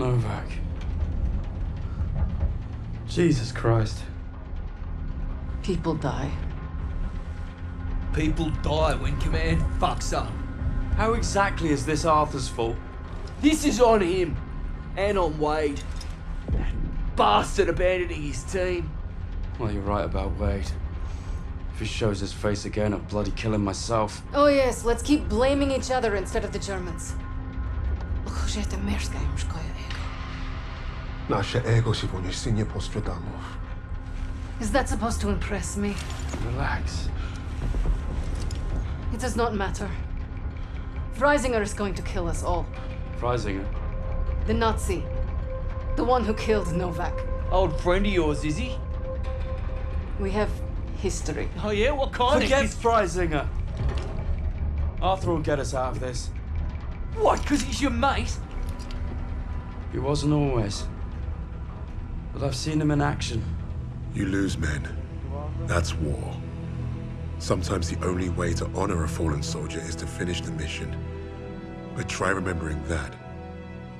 Novak. Jesus Christ. People die. People die when Command fucks up. How exactly is this Arthur's fault? This is on him. And on Wade. That bastard abandoning his team. Well, you're right about Wade. If he shows his face again, I'll bloody kill him myself. Oh yes, let's keep blaming each other instead of the Germans. Nasze ego się nie postrzedało. Is that supposed to impress me? Relax. It does not matter. Freisinger is going to kill us all. Freisinger? The Nazi. The one who killed Novak. Old friend of yours, is he? We have history. Oh yeah, what kind Forget of... Freisinger. Arthur will get us out of this. What, because he's your mate? He wasn't always. But I've seen him in action. You lose men. That's war. Sometimes the only way to honor a fallen soldier is to finish the mission. But try remembering that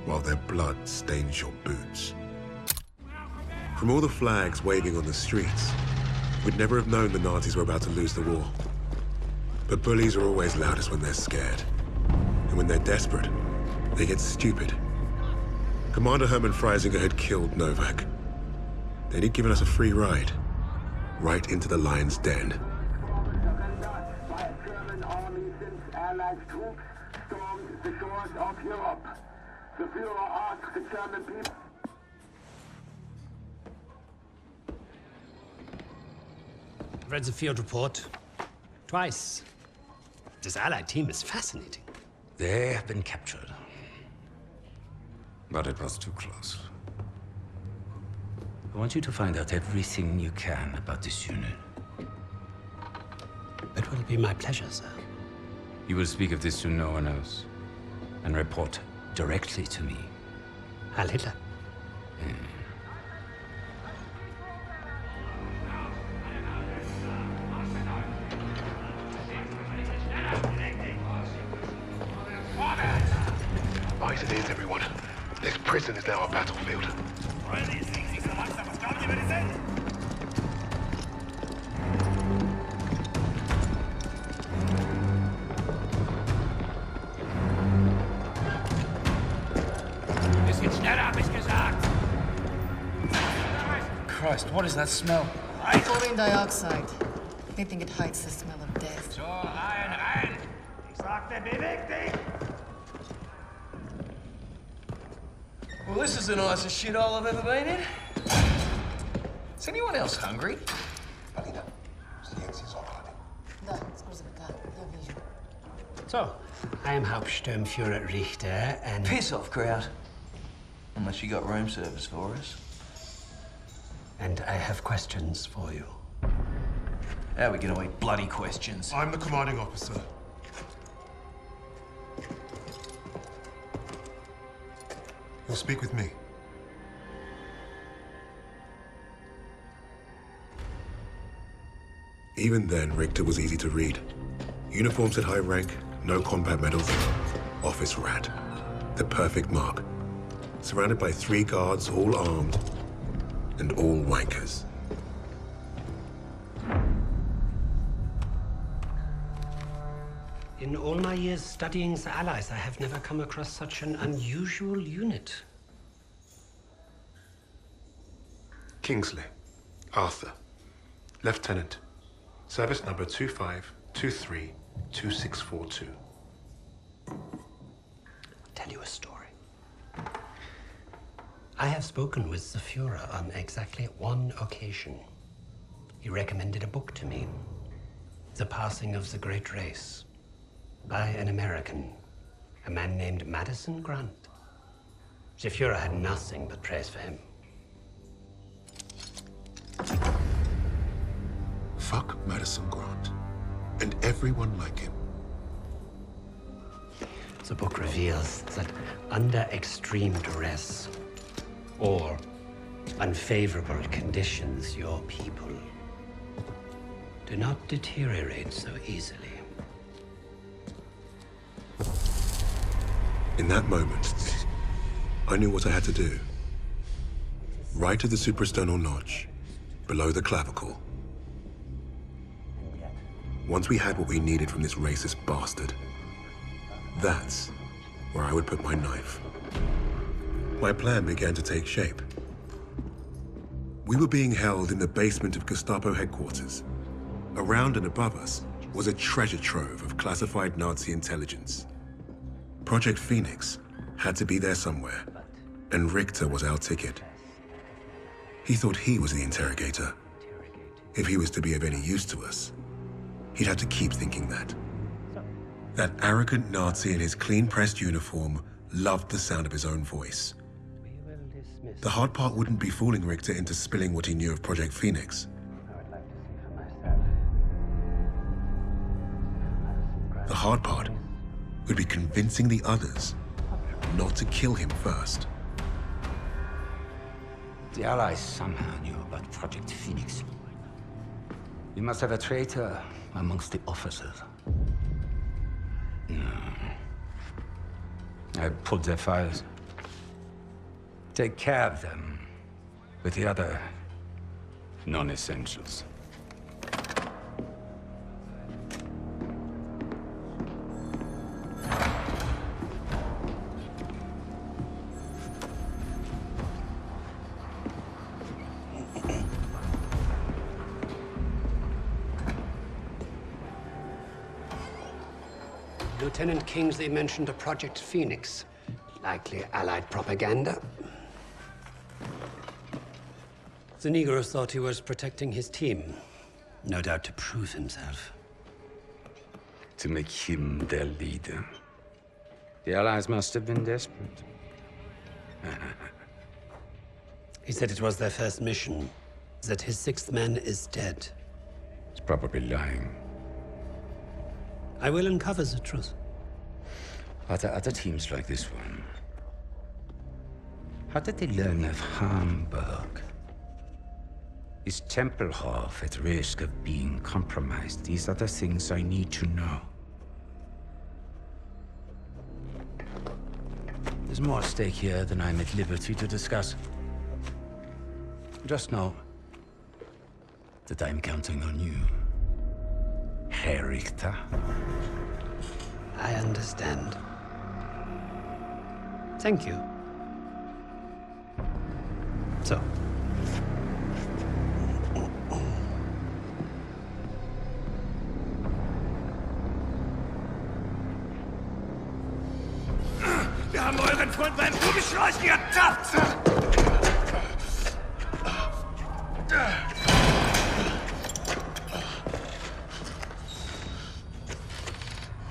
while their blood stains your boots. From all the flags waving on the streets, we'd never have known the Nazis were about to lose the war. But bullies are always loudest when they're scared. And when they're desperate, they get stupid. Commander Hermann Freisinger had killed Novak. Then he'd given us a free ride, right into the lion's den. German army since Allied troops stormed the shores of Europe. The Führer asked the German people. I've read the field report twice. This Allied team is fascinating. They have been captured. But it was too close. I want you to find out everything you can about this unit. It will be my pleasure, sir. You will speak of this to no one else. And report directly to me. Heil Hitler. Eyes and ears, everyone. This prison is now a battlefield. Christ, what is that smell? Chlorine dioxide. They think it hides the smell of death. So, rein! Ich sagte, beweg dich! Well, this is the nicest shithole I've ever been in. Is anyone else hungry? So, I am Hauptsturmführer Richter, and... Piss off, crowd. Unless you got room service for us. And I have questions for you. How are we gonna eat bloody questions? I'm the commanding officer. You'll speak with me. Even then, Richter was easy to read. Uniforms at high rank, no combat medals, office rat. The perfect mark. Surrounded by 3 guards, all armed, and all wankers. In all my years studying the Allies, I have never come across such an unusual unit. Kingsley. Arthur. Lieutenant. Service number 25232642. Tell you a story. I have spoken with the Führer on exactly one occasion. He recommended a book to me, The Passing of the Great Race, by an American, a man named Madison Grant. The Führer had nothing but praise for him. Fuck Madison Grant. And everyone like him. The book reveals that under extreme duress or unfavorable conditions, your people do not deteriorate so easily. In that moment, I knew what I had to do. Right at the suprasternal notch, below the clavicle. Once we had what we needed from this racist bastard, that's where I would put my knife. My plan began to take shape. We were being held in the basement of Gestapo headquarters. Around and above us was a treasure trove of classified Nazi intelligence. Project Phoenix had to be there somewhere, and Richter was our ticket. He thought he was the interrogator. If he was to be of any use to us, he'd have to keep thinking that. That arrogant Nazi in his clean-pressed uniform loved the sound of his own voice. The hard part wouldn't be fooling Richter into spilling what he knew of Project Phoenix. The hard part would be convincing the others not to kill him first. The Allies somehow knew about Project Phoenix. You must have a traitor amongst the officers. No. I pulled their files. Take care of them with the other non-essentials. Lieutenant Kingsley mentioned a Project Phoenix. Likely Allied propaganda. The Negro thought he was protecting his team. No doubt to prove himself. To make him their leader. The Allies must have been desperate. He said it was their first mission, that his sixth man is dead. He's probably lying. I will uncover the truth. Are there other teams like this one? How did they learn of Hamburg? Is Tempelhof at risk of being compromised? These are the things I need to know. There's more at stake here than I'm at liberty to discuss. Just know that I'm counting on you, Herr Richter. I understand. Thank you. So. Wir haben euren Freund beim Rumschleichen ertappt!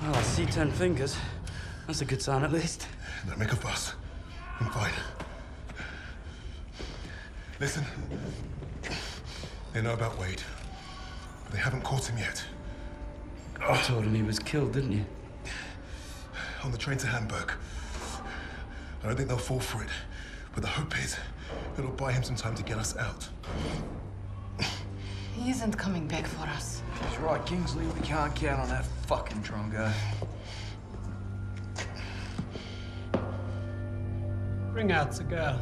Well, I see 10 fingers. That's a good sign, at least. Don't make a fuss. I'm fine. Listen. They know about Wade. But they haven't caught him yet. I told him he was killed, didn't you? On the train to Hamburg. I don't think they'll fall for it. But the hope is it'll buy him some time to get us out. He isn't coming back for us. That's right, Kingsley. We can't count on that fucking Drongo. Bring out the girl.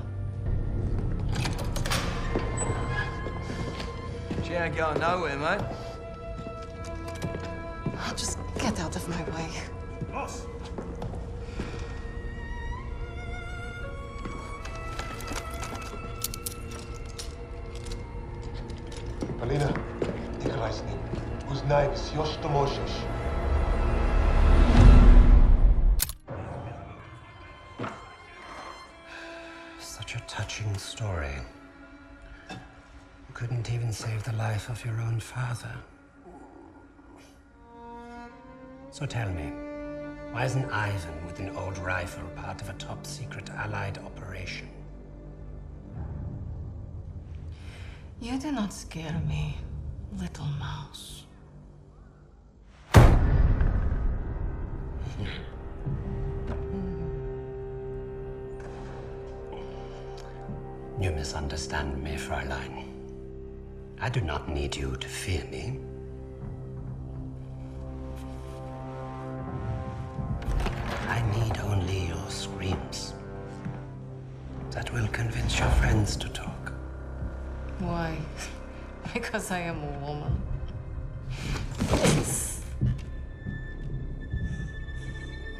She ain't going nowhere, mate. Oh, just get out of my way. Boss! Alina, Nikolai z nim. Uznaj, już to możesz. Such a touching story. You couldn't even save the life of your own father. So tell me, why isn't Ivan with an old rifle part of a top-secret Allied operation? You do not scare me, little mouse. You misunderstand me, Fräulein. I do not need you to fear me. I need only your screams. It's your friends to talk. Why? Because I am a woman.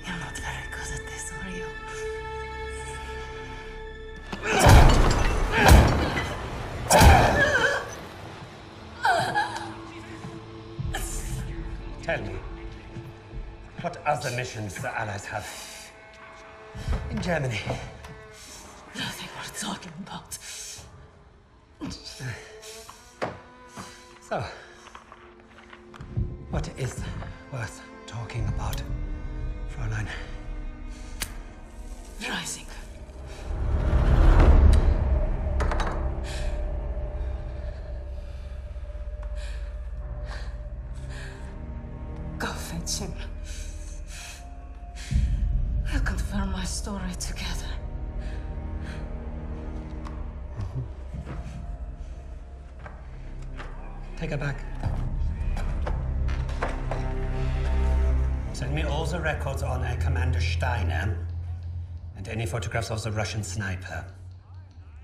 You're not very good at this, are you? Tell me, what other missions the Allies have in Germany? Nothing worth talking about. So, what is worth talking about, Fräulein? Rising. Go fetch him. We'll confirm my story together. Take her back. Send me all the records on Commander Steiner and any photographs of the Russian sniper.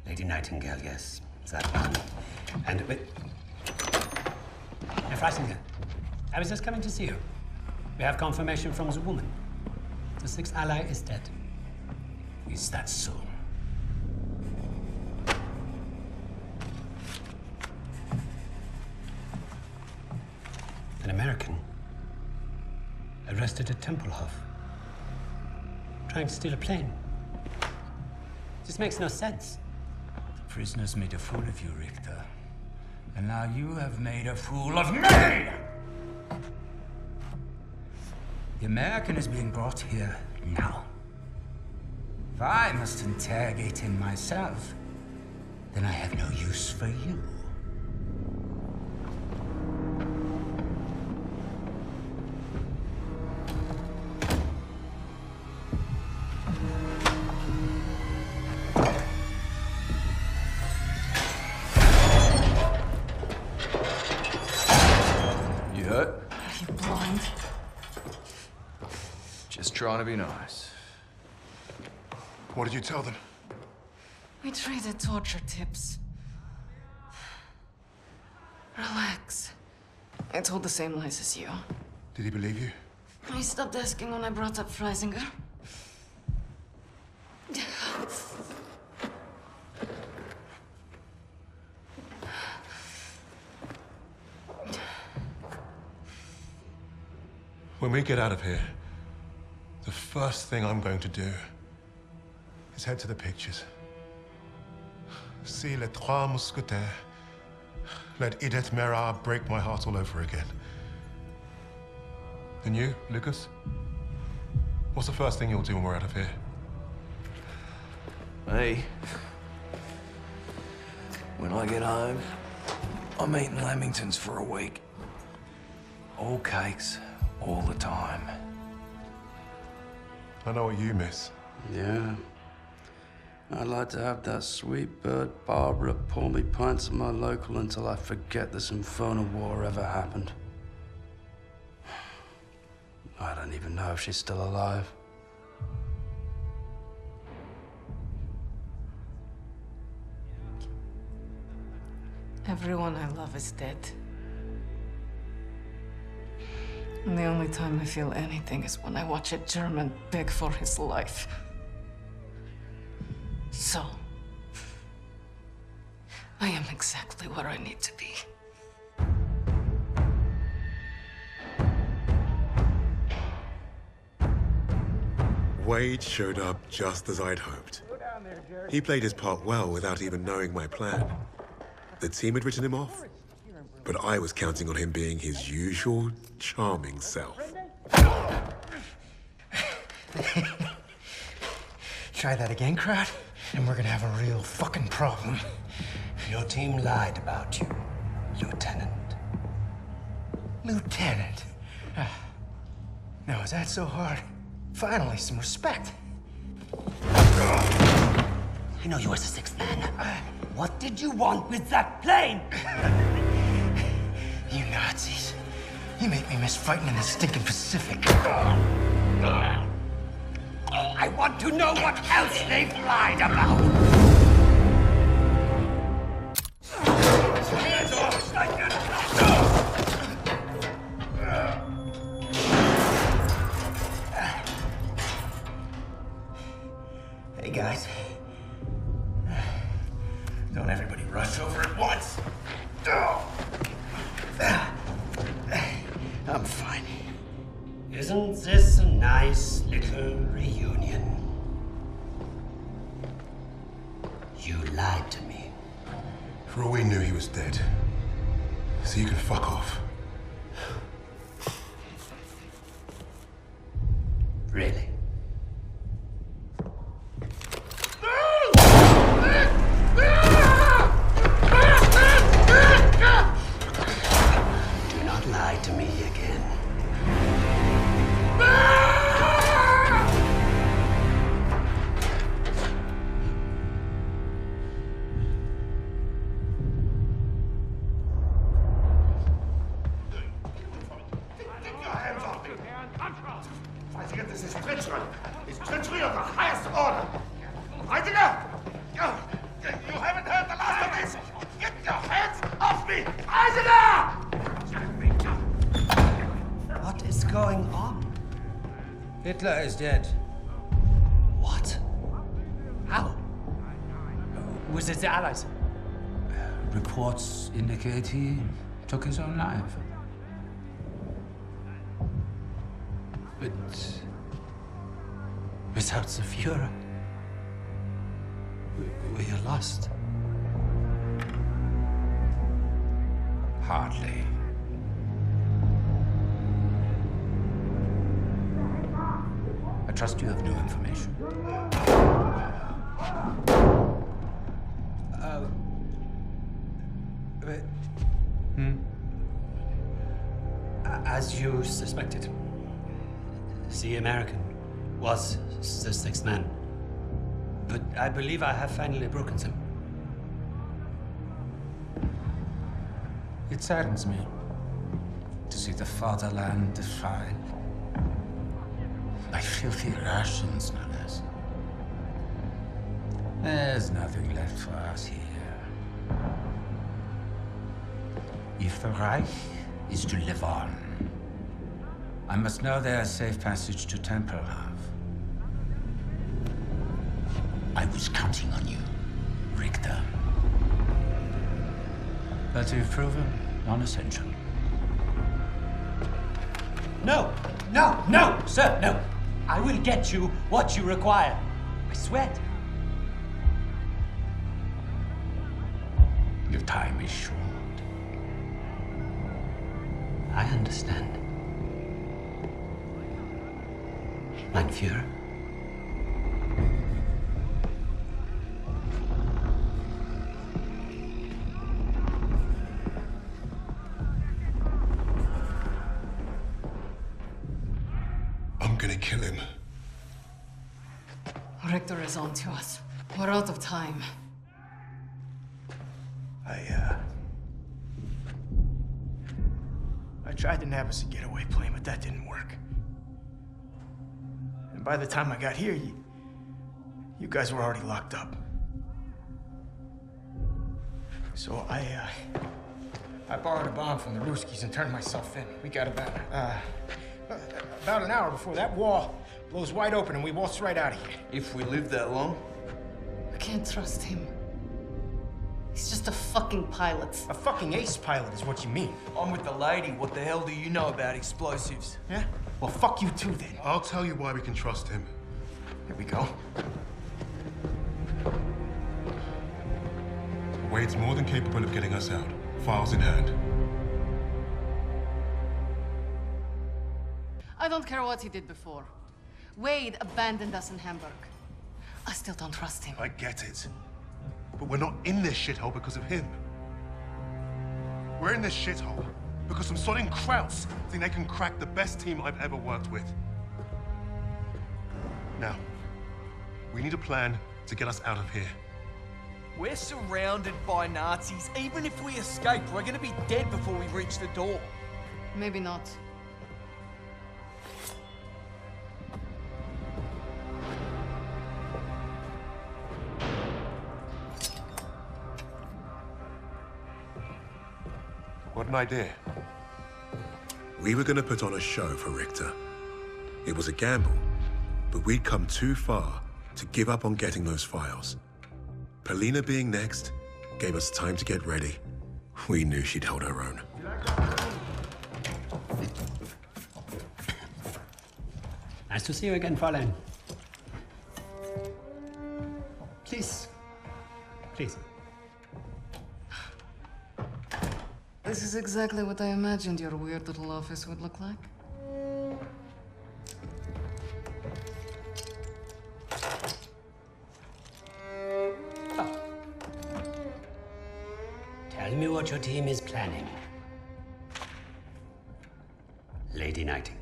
Lady Nightingale, yes, that one. And wait. Herr Freisinger, I was just coming to see you. We have confirmation from the woman. The sixth ally is dead. Is that so? An American arrested at Tempelhof, trying to steal a plane. This makes no sense. The prisoners made a fool of you, Richter. And now you have made a fool of me! The American is being brought here now. If I must interrogate him myself, then I have no use for you. You hurt? Are you blind? Just trying to be nice. What did you tell them? We traded torture tips. Relax. I told the same lies as you. Did he believe you? He stopped asking when I brought up Freisinger. When we get out of here, the first thing I'm going to do is head to the pictures. See Les Trois Mousquetaires. Let Edith Merard break my heart all over again. And you, Lucas? What's the first thing you'll do when we're out of here? Hey. When I get home, I'm eating Lamingtons for a week. All cakes, all the time. I know what you miss. Yeah. I'd like to have that sweet bird Barbara pour me pints of my local until I forget this infernal war ever happened. I don't even know if she's still alive. Everyone I love is dead. And the only time I feel anything is when I watch a German beg for his life. So, I am exactly where I need to be. Wade showed up just as I'd hoped. He played his part well without even knowing my plan. The team had written him off, but I was counting on him being his usual charming self. Try that again, crowd, and we're gonna have a real fucking problem. Your team lied about you, Lieutenant. Lieutenant? Now, is that so hard? Finally, some respect. I know you were the sixth man. What did you want with that plane? You Nazis. You make me miss fighting in the stinking Pacific. I want to know what else they've lied about. guys. Don't everybody rush over at once. I'm fine. Isn't this a nice little reunion? You lied to me. For all we knew, he was dead. So you can fuck off. Really? Do not lie to me again. This is treachery. It's treachery of the highest order. Heidegger! You haven't heard the last of this! Get your hands off me! Heidegger! What is going on? Hitler is dead. What? How? Was it the Allies? Reports indicate he took his own life. But without the Führer, we are lost. Hardly. I trust you have new information. As you suspected, the American was the sixth man. But I believe I have finally broken them. It saddens me to see the fatherland defiled by filthy Russians, no less. There's nothing left for us here. If the Reich is to live on, I must know there's safe passage to Tempelhof. I was counting on you, Richter. But you've proven non-essential. No, sir, no. I will get you what you require. I swear. Your time is short. I understand. Mein Führer. I'm gonna kill him. Richter is on to us. We're out of time. I tried to nab us a getaway plane, but that didn't work. And by the time I got here, you guys were already locked up. So I borrowed a bomb from the Ruskies and turned myself in. We got about an hour before that wall blows wide open and we waltz right out of here. If we live that long? I can't trust him. He's just a fucking pilot. A fucking ace pilot is what you mean. I'm with the lady. What the hell do you know about explosives? Yeah? Well, fuck you too, then. I'll tell you why we can trust him. Here we go. Wade's more than capable of getting us out. Files in hand. I don't care what he did before. Wade abandoned us in Hamburg. I still don't trust him. I get it. But we're not in this shithole because of him. We're in this shithole because some sodding Krauts think they can crack the best team I've ever worked with. Now, we need a plan to get us out of here. We're surrounded by Nazis. Even if we escape, we're gonna be dead before we reach the door. Maybe not. What an idea. We were gonna put on a show for Richter. It was a gamble, but we'd come too far to give up on getting those files. Polina being next gave us time to get ready. We knew she'd hold her own. Nice to see you again, Fräulein. Please. Please. This is exactly what I imagined your weird little office would look like. Tell me what your team is planning. Lady Nightingale.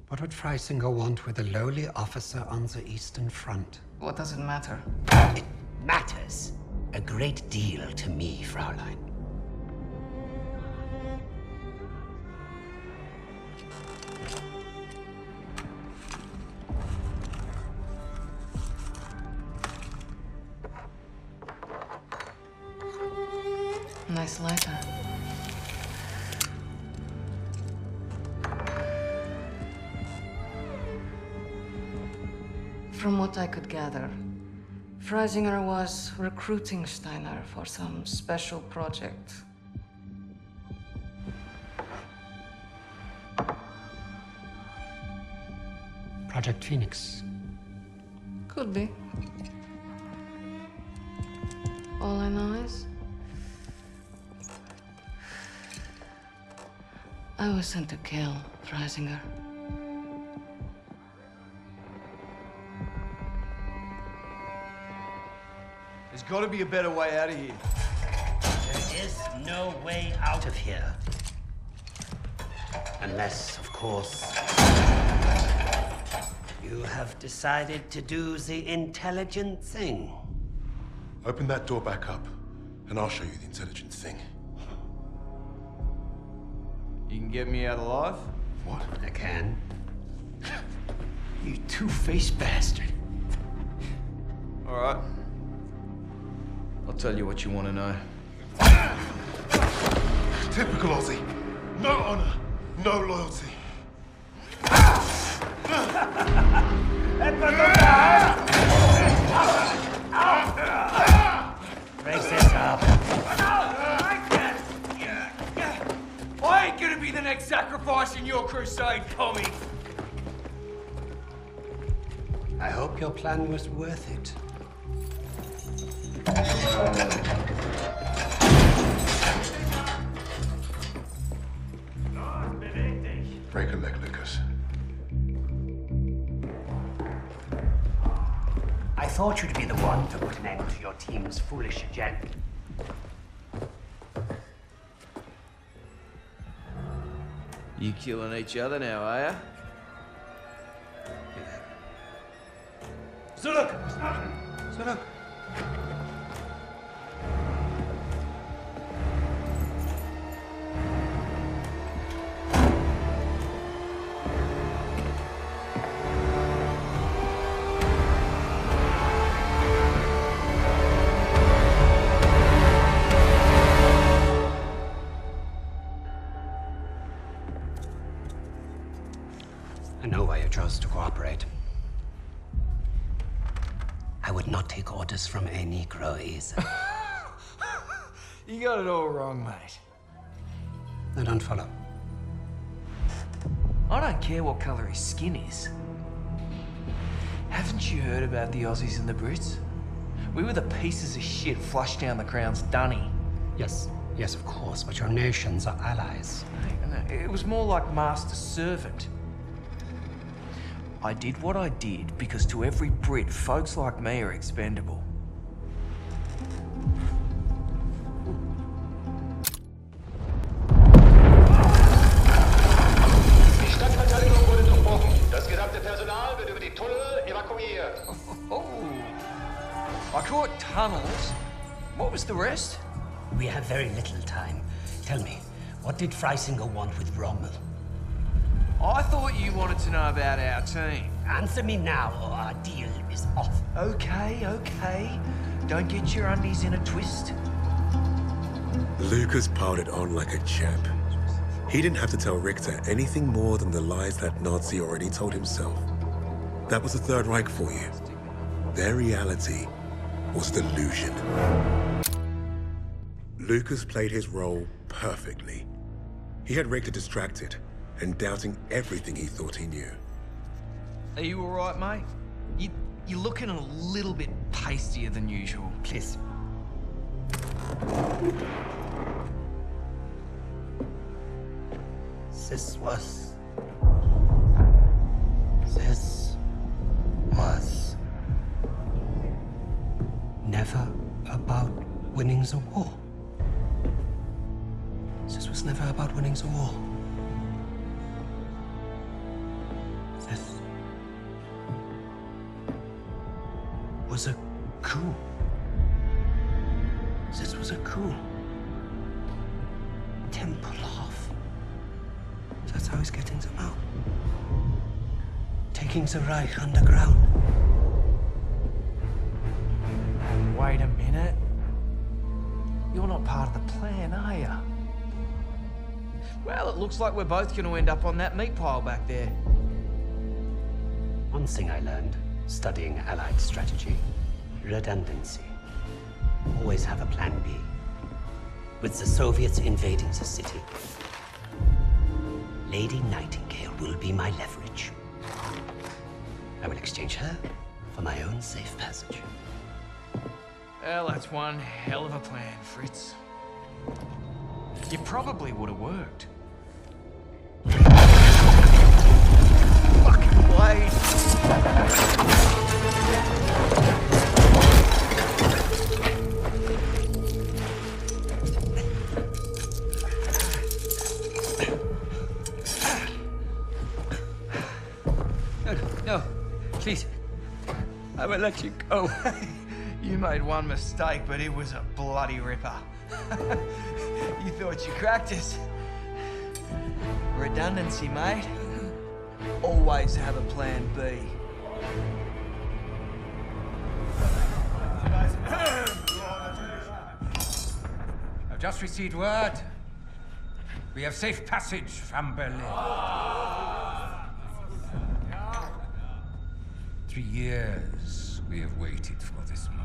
What would Freisinger want with a lowly officer on the Eastern Front? What does it matter? It matters a great deal to me, Fräulein. Nice lighter. From what I could gather, Freisinger was recruiting Steiner for some special project. Project Phoenix. Could be. All I know is I was sent to kill Freisinger. There's got to be a better way out of here. There is no way out of here. Unless, of course, you have decided to do the intelligent thing. Open that door back up, and I'll show you the intelligent thing. You can get me out alive? What? I can. You two-faced bastard. All right. I'll tell you what you want to know. Typical Aussie. No honor, no loyalty. Brace this up. I ain't gonna be the next sacrifice in your crusade, commie. I hope your plan was worth it. Break a leg, Lucas. I thought you'd be the one to put an end to your team's foolish agenda. You killing each other now, are ya? Zurück! Zurück! I know why you chose to cooperate. I would not take orders from a Negro either. You got it all wrong, mate. I don't follow. I don't care what colour his skin is. Haven't you heard about the Aussies and the Brits? We were the pieces of shit flushed down the Crown's dunny. Yes, yes, of course, but your nations are allies. No, it was more like master-servant. I did what I did because to every Brit, folks like me are expendable. Die Stadtverteidigung wurde durchbrochen. Das gesamte Personal wird über die Tunnel evakuiert. Oh, I caught tunnels. What was the rest? We have very little time. Tell me, what did Freisinger want with Rommel? I thought you wanted to know about our team. Answer me now, or our deal is off. Okay, okay. Don't get your undies in a twist. Lucas piled it on like a champ. He didn't have to tell Richter anything more than the lies that Nazi already told himself. That was the Third Reich for you. Their reality was delusion. Lucas played his role perfectly. He had Richter distracted and doubting everything he thought he knew. Are you all right, mate? You're looking a little bit pastier than usual. Please. This was never about winning the war. This was never about winning the war. This was a coup. This was a coup. Tempelhof. That's how he's getting them out. Taking the Reich underground. Wait a minute. You're not part of the plan, are you? Well, it looks like we're both going to end up on that meat pile back there. One thing I learned studying Allied strategy: redundancy. Always have a plan B. With the Soviets invading the city, Lady Nightingale will be my leverage. I will exchange her for my own safe passage. Well, that's one hell of a plan, Fritz. You probably would have worked. Fucking blade! No, please. I will let you go. You made one mistake, but it was a bloody ripper. You thought you cracked us. Redundancy, mate. Always have a plan B. I've just received word. We have safe passage from Berlin. 3 years we have waited for this moment.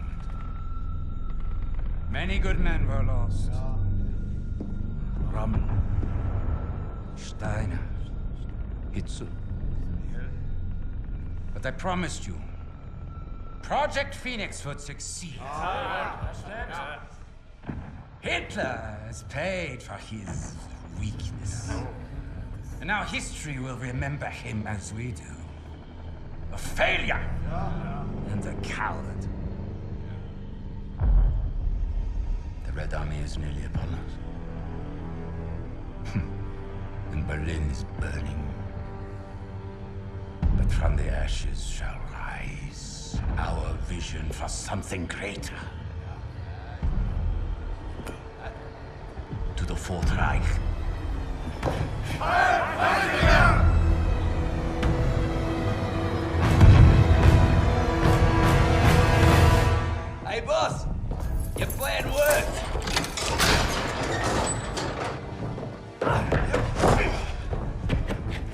Many good men were lost. Rommel, Steiner, Hitler. But I promised you, Project Phoenix would succeed. Hitler has paid for his weakness. And now history will remember him as we do. A failure and a coward. The Red Army is nearly upon us. And Berlin is burning. But from the ashes shall rise our vision for something greater. To the Fourth Reich. Hey, boss! Your plan worked!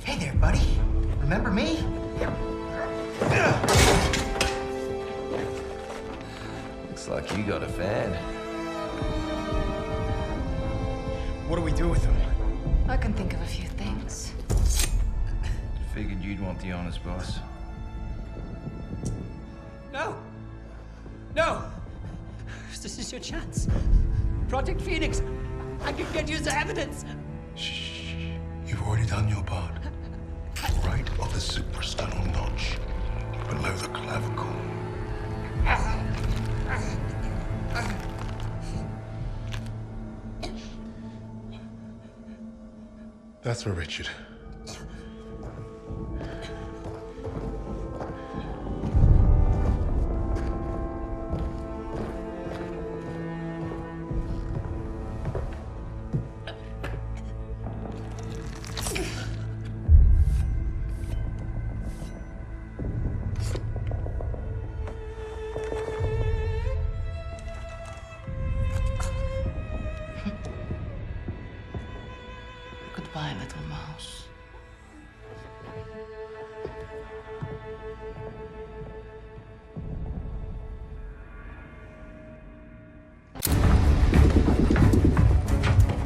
Hey there, buddy. Remember me? Looks like you got a fan. What do we do with him? I can think of a few things. Figured you'd want the honest boss. No! No! This is your chance. Project Phoenix! I can get you the evidence! Shh. You've already done your part. Right of the suprasternal notch, below the clavicle. That's for Richard. Goodbye, little mouse.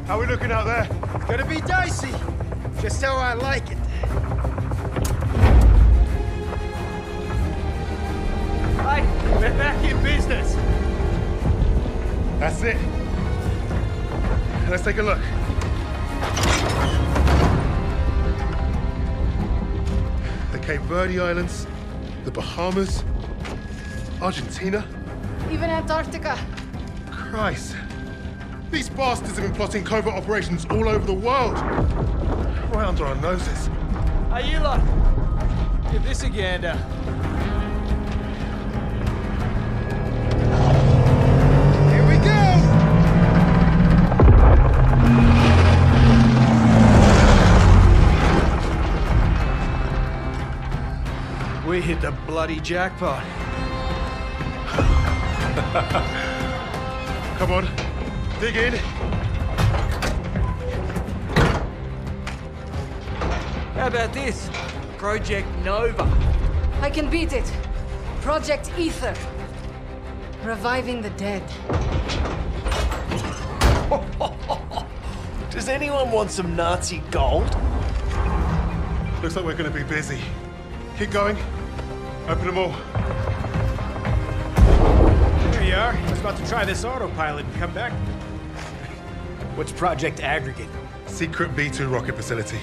How are we looking out there? It's gonna be dicey. Just how I like it. Hey, we're back in business. That's it. Let's take a look. The Cape Verde Islands, the Bahamas, Argentina. Even Antarctica. Christ. These bastards have been plotting covert operations all over the world. Right under our noses. Hey, you lot. Give this a gander. Here we go! We hit the bloody jackpot. Come on, dig in. How about this? Project Nova. I can beat it. Project Ether. Reviving the dead. Does anyone want some Nazi gold? Looks like we're gonna be busy. Keep going. Open them all. Here you are. I was about to try this autopilot and come back. What's Project Aggregate? Secret B-2 rocket facility.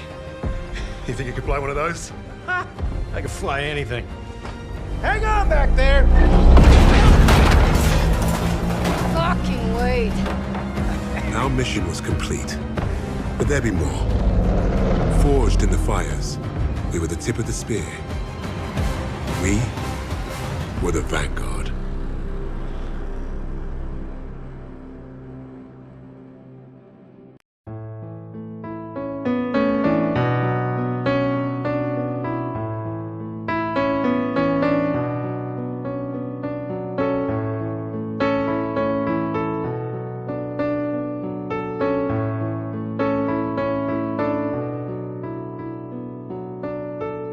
You think you could fly one of those? Ha! I can fly anything. Hang on back there! Fucking wait. Our mission was complete, but there'd be more. Forged in the fires, we were the tip of the spear. We were the Vanguard.